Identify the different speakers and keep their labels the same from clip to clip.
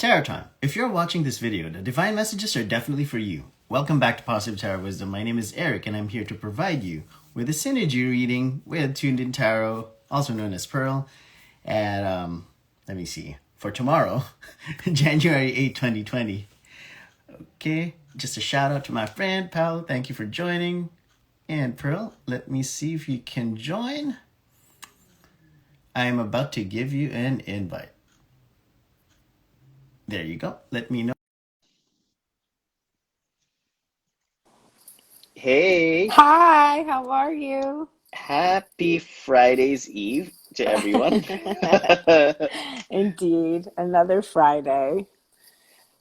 Speaker 1: Tarot time. If you're watching this video, the divine messages are definitely for you. Welcome back to Positive Tarot Wisdom. My name is Eric and I'm here to provide you with a synergy reading with Tuned In Tarot, also known as Pearl. And let me see, for tomorrow, January 8, 2020. Okay, just a shout out to my friend, pal. Thank you for joining. And Pearl, let me see if you can join. I am about to give you an invite. There you go. Let me know.
Speaker 2: Hey,
Speaker 3: Hi, how are you?
Speaker 2: happy Friday's Eve to everyone.
Speaker 3: Indeed, another Friday.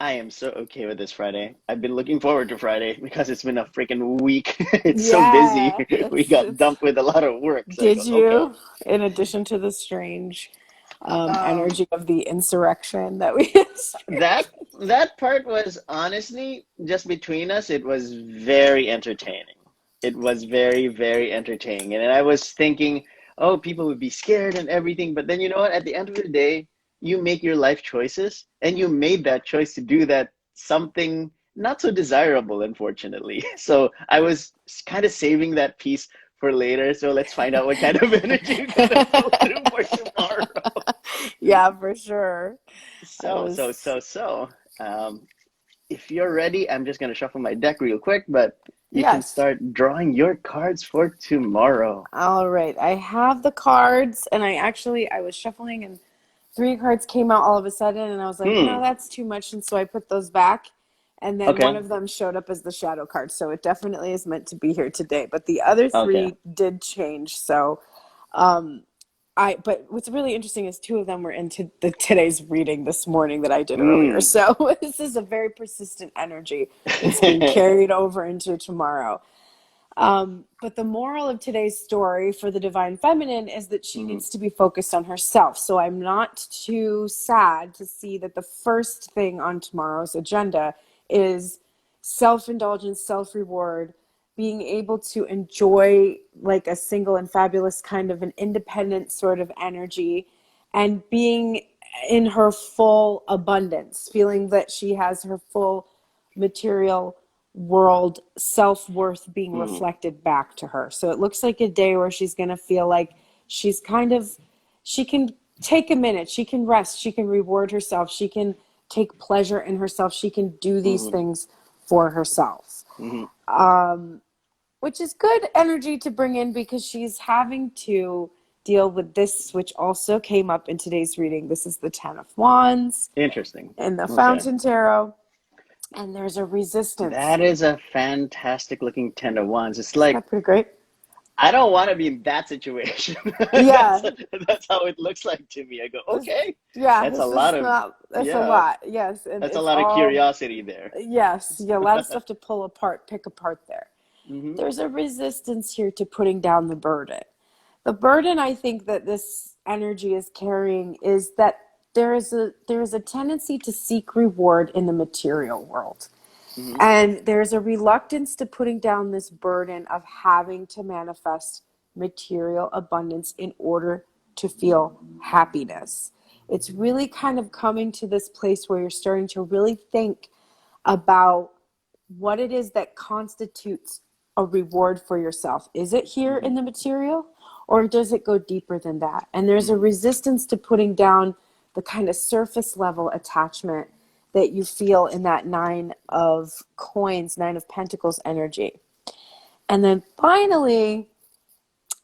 Speaker 2: I am so okay with this Friday. I've been looking forward to Friday because it's been a freaking week. It's so busy.
Speaker 3: Yeah,
Speaker 2: We
Speaker 3: it's
Speaker 2: got dumped with a lot of work. So I
Speaker 3: did
Speaker 2: go, okay.
Speaker 3: you? In addition to the strange
Speaker 2: Um,
Speaker 3: energy of the insurrection that we
Speaker 2: that
Speaker 3: experienced.
Speaker 2: that part was honestly just between us. It was very entertaining. It was very, very entertaining. And then I was thinking, oh, people would be scared and everything. But then you know what? At the end of the day, you make your life choices, and you made that choice to do that something not so desirable, unfortunately. So I was kind of saving that piece for later. So let's find out what kind of energy you're gonna pull through for tomorrow.
Speaker 3: Yeah, for sure. I
Speaker 2: So, so,
Speaker 3: was,
Speaker 2: so, so. Um, if you're ready, I'm just going to shuffle my deck real quick, but you can
Speaker 3: yes.
Speaker 2: start drawing your cards for tomorrow.
Speaker 3: All right. I have the cards, and I was shuffling, and three cards came out all of a sudden, and I was like, no,
Speaker 2: Hmm.
Speaker 3: that's too much. And so I put those back. And then one
Speaker 2: Okay.
Speaker 3: of them showed up as the shadow card. So it definitely is meant to be here today. But the other
Speaker 2: Okay.
Speaker 3: three did change. So um but what's really interesting is two of them were into today's reading this morning that I did earlier.
Speaker 2: Hmm.
Speaker 3: So this is a very persistent energy that's being carried over into tomorrow. But the moral of today's story for the divine feminine is that she
Speaker 2: Hmm.
Speaker 3: needs to be focused on herself. So I'm not too sad to see that the first thing on tomorrow's agenda is self-indulgence, self-reward, being able to enjoy like a single and fabulous kind of an independent sort of energy and being in her full abundance, feeling that she has her full material world self-worth being
Speaker 2: Hmm.
Speaker 3: reflected back to her. So it looks like a day where she's going to feel like she's kind of, she can take a minute, she can rest, she can reward herself, she can take pleasure in herself, she can do these
Speaker 2: Hmm.
Speaker 3: things for herself,
Speaker 2: Hmm.
Speaker 3: which is good energy to bring in because she's having to deal with this, which also came up in today's reading. This is the Ten of Wands
Speaker 2: Interesting.
Speaker 3: in the
Speaker 2: Okay.
Speaker 3: Fountain Tarot, and there's a resistance.
Speaker 2: That is a fantastic looking Ten of Wands. It's
Speaker 3: Isn't
Speaker 2: like,
Speaker 3: that pretty great?
Speaker 2: I don't want to be in that situation. that's,
Speaker 3: Yeah,
Speaker 2: that's how it looks like to me. I go,
Speaker 3: this,
Speaker 2: okay.
Speaker 3: yeah,
Speaker 2: That's a
Speaker 3: this
Speaker 2: lot
Speaker 3: is
Speaker 2: of,
Speaker 3: not, that's a
Speaker 2: yeah,
Speaker 3: lot. Yes, and
Speaker 2: that's a
Speaker 3: it's
Speaker 2: lot of
Speaker 3: all,
Speaker 2: curiosity there.
Speaker 3: yes, yeah, a lot of stuff to pull apart, pick apart there.
Speaker 2: Hmm.
Speaker 3: There's a resistance here to putting down the burden. The burden I think that this energy is carrying is that there is a tendency to seek reward in the material world.
Speaker 2: Hmm.
Speaker 3: And there's a reluctance to putting down this burden of having to manifest material abundance in order to feel happiness. It's really kind of coming to this place where you're starting to really think about what it is that constitutes a reward for yourself. Is it here
Speaker 2: Hmm.
Speaker 3: in the material, or does it go deeper than that? And there's a
Speaker 2: Hmm.
Speaker 3: resistance to putting down the kind of surface level attachment that you feel in that Nine of Coins, Nine of Pentacles energy. And then finally,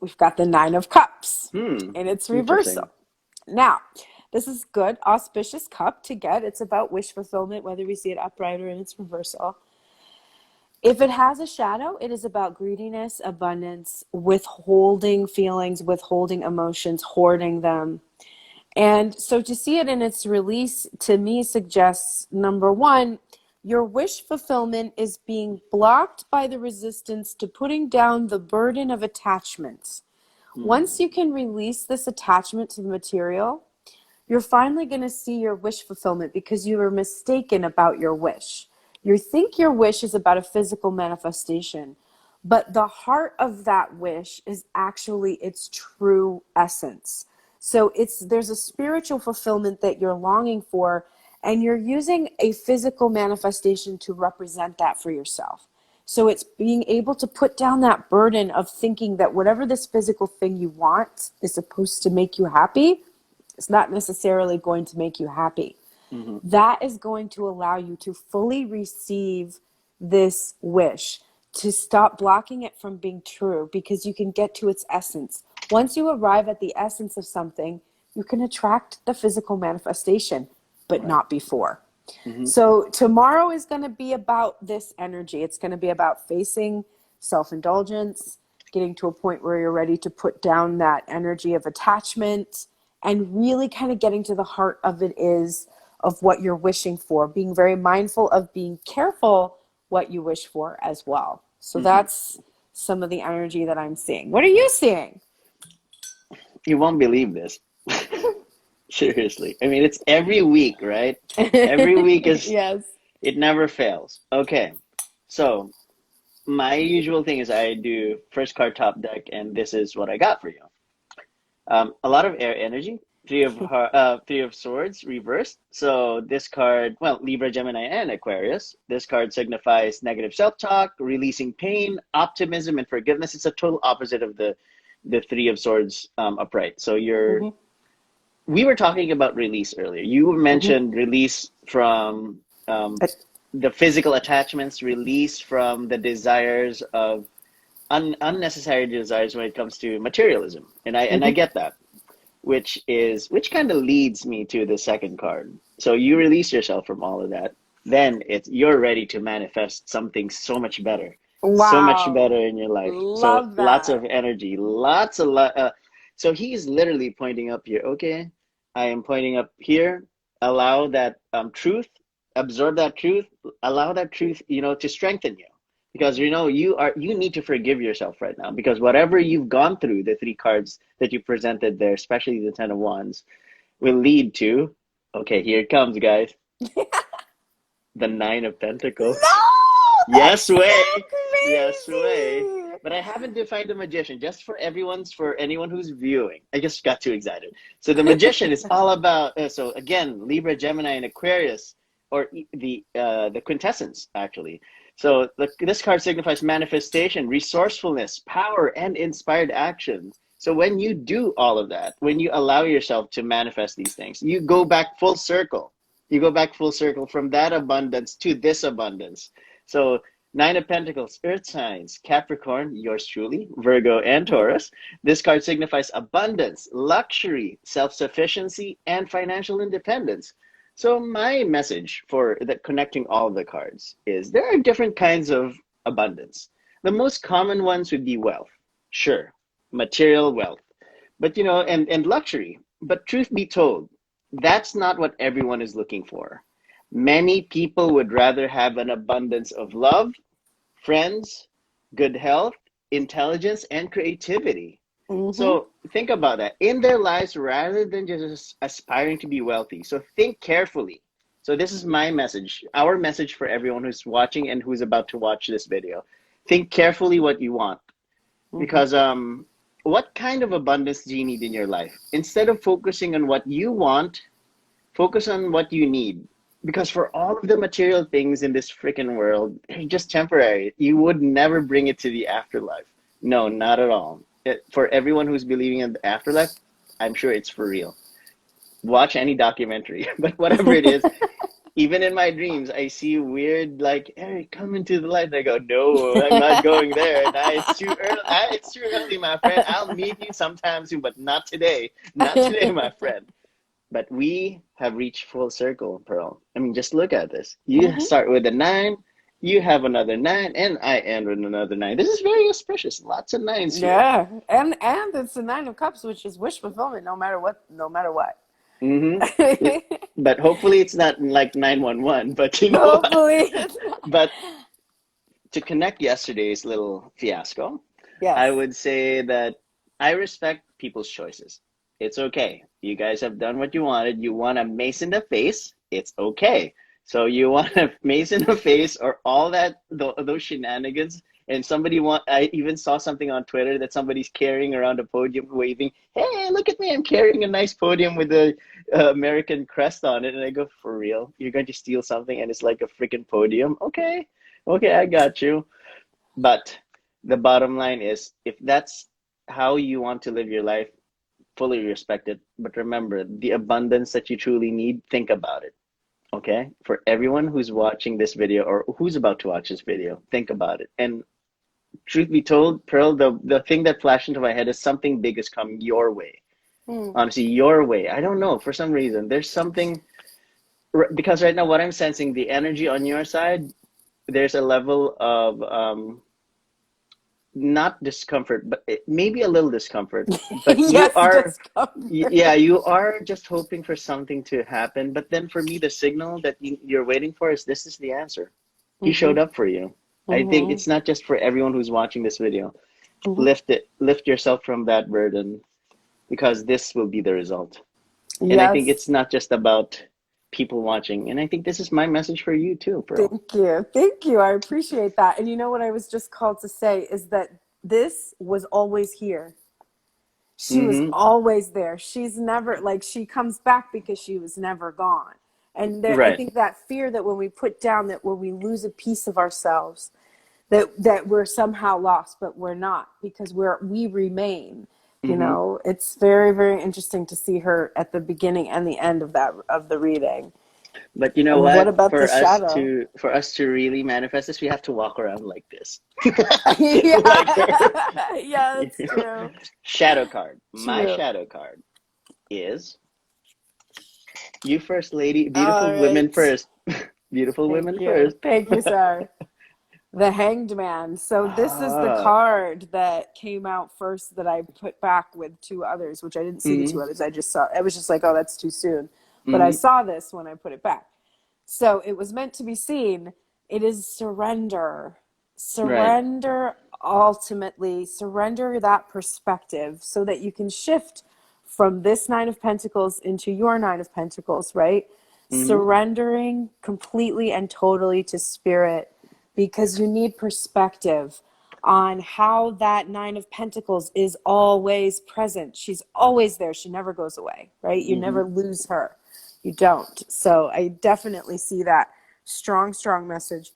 Speaker 3: we've got the Nine of Cups
Speaker 2: Hmm.
Speaker 3: in its reversal.
Speaker 2: Interesting.
Speaker 3: Now, this is good, auspicious cup to get. It's about wish fulfillment, whether we see it upright or in its reversal. If it has a shadow, it is about greediness, abundance, withholding feelings, withholding emotions, hoarding them. And so to see it in its release, to me, suggests number one, your wish fulfillment is being blocked by the resistance to putting down the burden of attachments.
Speaker 2: Hmm.
Speaker 3: Once you can release this attachment to the material, you're finally going to see your wish fulfillment because you were mistaken about your wish. You think your wish is about a physical manifestation, but the heart of that wish is actually its true essence. So there's a spiritual fulfillment that you're longing for, And you're using a physical manifestation to represent that for yourself. So it's being able to put down that burden of thinking that whatever this physical thing you want is supposed to make you happy, it's not necessarily going to make you happy. That is going to allow you to fully receive this wish, to stop blocking it from being true, because you can get to its essence. Once you arrive at the essence of something, you can attract the physical manifestation, but not before. So tomorrow is going to be about this energy. It's going to be about facing self-indulgence, getting to a point where you're ready to put down that energy of attachment, and really kind of getting to the heart of it is of what you're wishing for, being very mindful of being careful what you wish for as well. So that's some of the energy that I'm seeing. What are you seeing?
Speaker 2: You won't believe this. Seriously. I mean, it's every week, right? Every week is,
Speaker 3: Yes.
Speaker 2: it never fails. Okay. So my usual thing is I do first card top deck, and this is what I got for you. A lot of air energy, three of swords reversed. So this card, well, Libra, Gemini, and Aquarius. This card signifies negative self-talk, releasing pain, optimism, and forgiveness. It's a total opposite of the three of swords upright. So we were talking about release earlier. You mentioned release from the physical attachments, release from the desires of unnecessary desires when it comes to materialism, and I get that, which kind of leads me to the second card. So you release yourself from all of that, then you're ready to manifest something so much better, so much better in your life.
Speaker 3: Love that.
Speaker 2: Lots of energy, so he's literally pointing up here. Okay, I am pointing up here. Allow that truth, absorb that truth, allow that truth, to strengthen you. Because, you need to forgive yourself right now, because whatever you've gone through, the three cards that you presented there, especially the 10 of Wands, will lead to, okay, here it comes, guys. The 9 of Pentacles.
Speaker 3: No!
Speaker 2: Yes way.
Speaker 3: So
Speaker 2: Yes way. But I haven't defined the Magician, just for anyone who's viewing. I just got too excited. So the Magician is all about, so again, Libra, Gemini, and Aquarius, or the quintessence, actually. So this card signifies manifestation, resourcefulness, power, and inspired action. So when you do all of that, when you allow yourself to manifest these things, you go back full circle. You go back full circle from that abundance to this abundance. So 9 of Pentacles, Earth signs, Capricorn, yours truly, Virgo and Taurus. This card signifies abundance, luxury, self-sufficiency, and financial independence. So my message for connecting all of the cards is there are different kinds of abundance. The most common ones would be wealth. Sure, material wealth. But, and luxury. But truth be told, that's not what everyone is looking for. Many people would rather have an abundance of love, friends, good health, intelligence, and creativity. So think about that in their lives, rather than just aspiring to be wealthy. So think carefully. So this is my message, our message for everyone who's watching and who's about to watch this video. Think carefully what you want, because what kind of abundance do you need in your life? Instead of focusing on what you want, focus on what you need. Because for all of the material things in this freaking world, they're just temporary. You would never bring it to the afterlife. No, not at all. For everyone who's believing in the afterlife, I'm sure it's for real. Watch any documentary, but whatever it is, even in my dreams, I see weird, like, Eric, come into the light. And I go, no, I'm not going there. It's too early. It's too early, my friend. I'll meet you sometime soon, but not today. Not today, my friend. But we have reached full circle, Pearl. I mean, just look at this. You start with a 9. You have another 9, and I end with another 9. This is very auspicious. Lots of 9s here.
Speaker 3: Yeah, and it's the 9 of Cups, which is wish fulfillment, no matter what.
Speaker 2: But hopefully it's not like 911. But
Speaker 3: hopefully,
Speaker 2: but to connect yesterday's little fiasco,
Speaker 3: yes.
Speaker 2: I would say that I respect people's choices. It's okay. You guys have done what you wanted. You want a mace in the face. It's okay. So you want a mace in the face or all that, those shenanigans, And I even saw something on Twitter that somebody's carrying around a podium waving, hey, look at me, I'm carrying a nice podium with the American crest on it. And I go, for real? You're going to steal something and it's like a freaking podium? Okay, I got you. But the bottom line is, if that's how you want to live your life, fully respect it. But remember, the abundance that you truly need, think about it. Okay? For everyone who's watching this video or who's about to watch this video, think about it. And truth be told, Pearl, the thing that flashed into my head is something big is coming your way. Honestly, your way. I don't know. For some reason, there's something, because right now what I'm sensing, the energy on your side, there's a level of not discomfort, but maybe a little discomfort. But
Speaker 3: Yes, discomfort.
Speaker 2: you are just hoping for something to happen. But then for me, the signal that you're waiting for is, this is the answer. He showed up for you. I think it's not just for everyone who's watching this video. Lift yourself from that burden, because this will be the result.
Speaker 3: Yes.
Speaker 2: And I think it's not just about people watching. And I think this is my message for you too, Pearl.
Speaker 3: Thank you. I appreciate that. And you know what I was just called to say is that this was always here. She was always there. She's never, like, she comes back because she was never gone. And I think that fear that when we put down, that when we lose a piece of ourselves, that we're somehow lost, but we're not, because we remain. You know, it's very, very interesting to see her at the beginning and the end of the reading.
Speaker 2: But you know what?
Speaker 3: What about the shadow?
Speaker 2: For us to really manifest this, we have to walk around like this.
Speaker 3: Yeah, that's true.
Speaker 2: Shadow card.
Speaker 3: True.
Speaker 2: My shadow card is you first, lady. Beautiful women first. Beautiful women first.
Speaker 3: Thank you, sir. The Hanged Man. So this is the card that came out first that I put back with two others, which I didn't see the two others. I just saw, I was just like, oh, that's too soon. But I saw this when I put it back. So it was meant to be seen. It is surrender. Surrender, ultimately. Surrender that perspective so that you can shift from this Nine of Pentacles into your Nine of Pentacles, right? Surrendering completely and totally to Spirit, because you need perspective on how that Nine of Pentacles is always present. She's always there. She never goes away, right? You never lose her. You don't. So I definitely see that strong, strong message.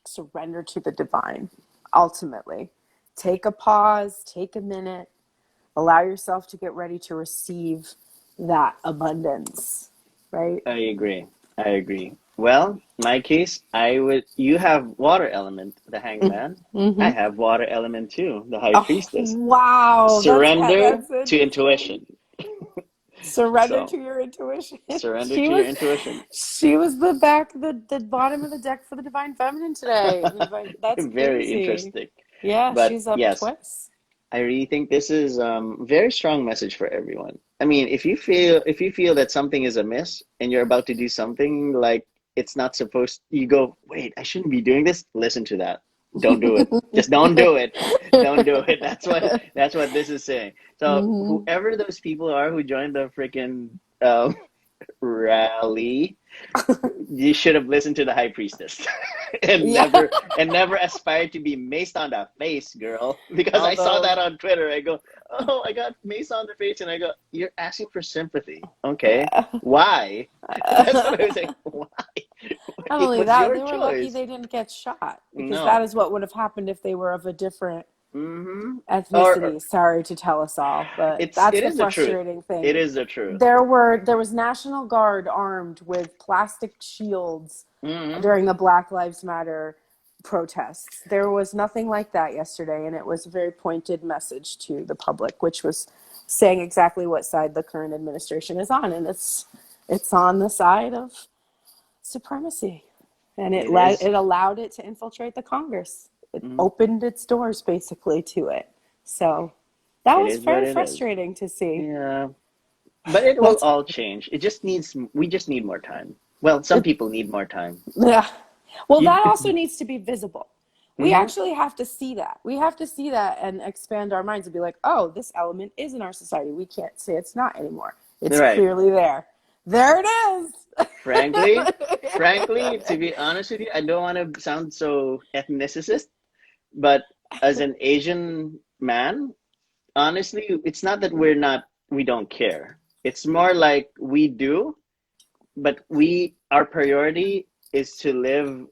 Speaker 3: Surrender to the divine, ultimately. Take a pause, take a minute, allow yourself to get ready to receive that abundance, right?
Speaker 2: I agree. Well, my case, you have water element, the Hangman. I have water element too, the High Priestess.
Speaker 3: Wow.
Speaker 2: Surrender to intuition.
Speaker 3: Surrender to your intuition.
Speaker 2: Surrender to your intuition.
Speaker 3: She was the bottom of the deck for the Divine Feminine today. That's
Speaker 2: very
Speaker 3: crazy.
Speaker 2: Interesting.
Speaker 3: Yeah, but she's up twice.
Speaker 2: I really think this is very strong message for everyone. I mean, if you feel that something is amiss and you're about to do something like it's not supposed, you go, wait, I shouldn't be doing this. Listen to that. Don't do it. Just don't do it. Don't do it. That's what this is saying. So whoever those people are who joined the freaking rally, you should have listened to the High Priestess and never aspired to be maced on the face, girl. Because I saw that on Twitter. I go, oh, I got maced on the face, and I go, you're asking for sympathy. Okay, why? That's what I was saying. Why?
Speaker 3: Not only that, they were lucky they didn't get shot, because that is what would have happened if they were of a different ethnicity. Sorry to tell us all, but that's the frustrating thing.
Speaker 2: It is the truth.
Speaker 3: There was National Guard armed with plastic shields during the Black Lives Matter protests. There was nothing like that yesterday, and it was a very pointed message to the public, which was saying exactly what side the current administration is on, and it's on the side of supremacy, and it allowed it to infiltrate the Congress. It opened its doors basically to it. So that was very frustrating to see.
Speaker 2: Yeah, but it will all change. We just need more time. Well, some people need more time.
Speaker 3: Yeah. Well, that also needs to be visible. We actually have to see that. We have to see that and expand our minds and be like, oh, this element is in our society. We can't say it's not anymore. It's clearly there. There it is.
Speaker 2: Frankly, to be honest with you, I don't want to sound so ethnicist, But as an Asian man, honestly, it's not that we don't care. It's more like we do, but our priority is to live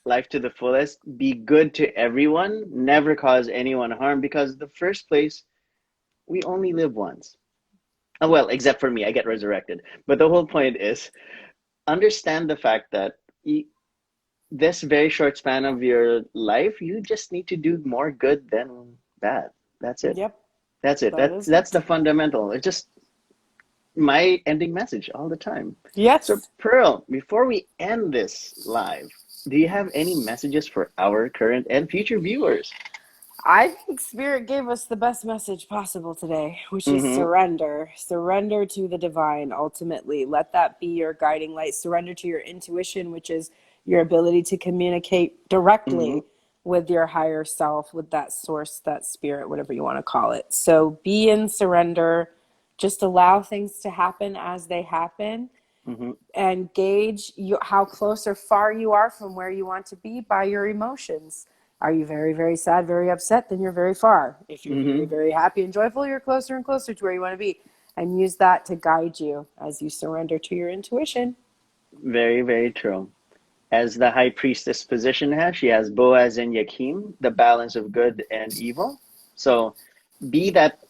Speaker 2: life to the fullest, be good to everyone, never cause anyone harm, because the first place, we only live once. Well, except for me, I get resurrected. But the whole point is understand the fact that this very short span of your life, you just need to do more good than bad. That's it.
Speaker 3: Yep,
Speaker 2: That's it.
Speaker 3: that is
Speaker 2: That's
Speaker 3: it.
Speaker 2: the fundamental. It's just my ending message all the time. So,
Speaker 3: Yes.
Speaker 2: Pearl, before we end this live, do you have any messages for our current and future viewers?
Speaker 3: I think Spirit gave us the best message possible today, which is
Speaker 2: Mm-hmm.
Speaker 3: surrender. Surrender to the divine, ultimately. Let that be your guiding light. Surrender to your intuition, which is your ability to communicate
Speaker 2: Mm-hmm.
Speaker 3: directly with your higher self, with that source, that spirit, whatever you want to call it. So be in surrender. Just allow things to happen as they happen,
Speaker 2: Mm-hmm.
Speaker 3: and gauge how close or far you are from where you want to be by your emotions. Are you very, very sad, very upset? Then you're very far. If you're very,
Speaker 2: Mm-hmm.
Speaker 3: very happy and joyful, you're closer and closer to where you want to be. And use that to guide you as you surrender to your intuition.
Speaker 2: Very, very true. As the high priestess position has, she has Boaz and Yakim, the balance of good and evil. So be that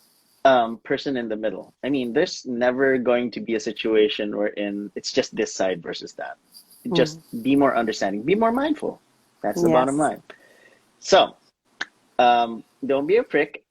Speaker 2: person in the middle. I mean, there's never going to be a situation wherein it's just this side versus that. Just
Speaker 3: Mm.
Speaker 2: be more understanding, be more mindful. That's the bottom
Speaker 3: Yes.
Speaker 2: line. So, don't be a prick,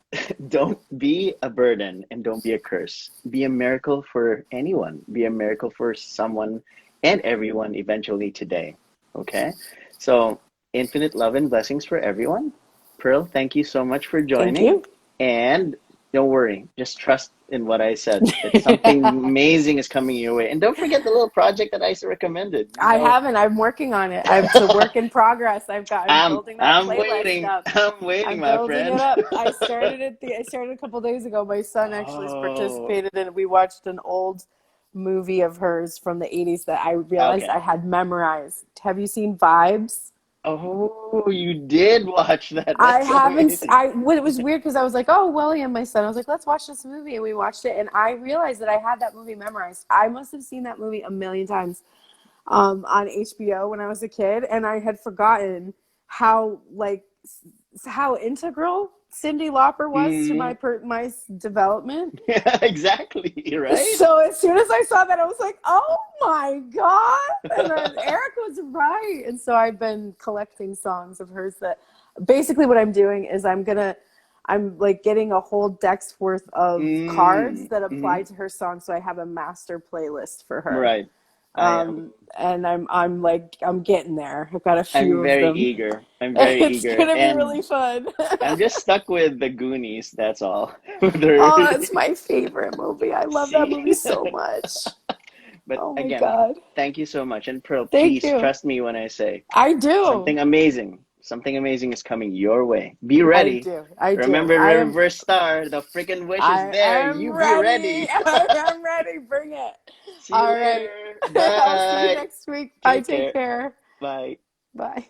Speaker 2: don't be a burden, and don't be a curse. Be a miracle for anyone, be a miracle for someone and everyone eventually today. Okay? So, infinite love and blessings for everyone. Pearl, thank you so much for
Speaker 3: Thank
Speaker 2: joining.
Speaker 3: you.
Speaker 2: And don't worry, just trust in what I said. It's something amazing is coming your way. And don't forget the little project that I recommended.
Speaker 3: I haven't. I'm working on it. It's a work in progress. I'm
Speaker 2: I'm
Speaker 3: building that
Speaker 2: I'm
Speaker 3: playlist
Speaker 2: waiting.
Speaker 3: up.
Speaker 2: I'm waiting,
Speaker 3: I'm
Speaker 2: my
Speaker 3: building it
Speaker 2: friend.
Speaker 3: up. I started a couple days ago. My son actually has
Speaker 2: Oh,
Speaker 3: participated in it. We watched an old movie of hers from the 80s that I realized
Speaker 2: okay.
Speaker 3: I had memorized. Have you seen Vibes?
Speaker 2: Oh, you did watch that.
Speaker 3: I
Speaker 2: That's
Speaker 3: haven't.
Speaker 2: amazing.
Speaker 3: It was weird because I was like, "Oh, William, my son." I was like, "Let's watch this movie," and we watched it. And I realized that I had that movie memorized. I must have seen that movie a million times on HBO when I was a kid, and I had forgotten how how integral Cyndi Lauper was to
Speaker 2: Mm,
Speaker 3: my development.
Speaker 2: yeah, exactly, right?
Speaker 3: So as soon as I saw that, I was like, "Oh my god!" And then Eric was right, and so I've been collecting songs of hers. That basically what I'm doing is I'm like getting a whole deck's worth of cards that apply
Speaker 2: Hmm.
Speaker 3: to her song, so I have a master playlist for her.
Speaker 2: Right. I am.
Speaker 3: And I'm getting there. I've got a
Speaker 2: I'm
Speaker 3: few of
Speaker 2: very
Speaker 3: them.
Speaker 2: eager. I'm very
Speaker 3: It's
Speaker 2: eager,
Speaker 3: gonna be
Speaker 2: and
Speaker 3: really fun.
Speaker 2: I'm just stuck with the Goonies. That's all. They're-
Speaker 3: Oh, it's my favorite movie. I love that
Speaker 2: See,
Speaker 3: movie so much.
Speaker 2: but
Speaker 3: Oh my
Speaker 2: again,
Speaker 3: God.
Speaker 2: thank you so much. And Pearl,
Speaker 3: Thank
Speaker 2: please
Speaker 3: you.
Speaker 2: trust me when I say
Speaker 3: I do.
Speaker 2: something amazing. Something amazing is coming your way. Be
Speaker 3: I
Speaker 2: ready.
Speaker 3: do. I do.
Speaker 2: Remember, reverse star. The freaking wish is
Speaker 3: I
Speaker 2: there.
Speaker 3: am
Speaker 2: You be
Speaker 3: ready.
Speaker 2: ready.
Speaker 3: I am ready. Bring it.
Speaker 2: See you
Speaker 3: All right.
Speaker 2: later.
Speaker 3: I'll see you
Speaker 2: Bye.
Speaker 3: next week. Bye.
Speaker 2: Take
Speaker 3: Take
Speaker 2: care.
Speaker 3: care.
Speaker 2: Bye.
Speaker 3: Bye.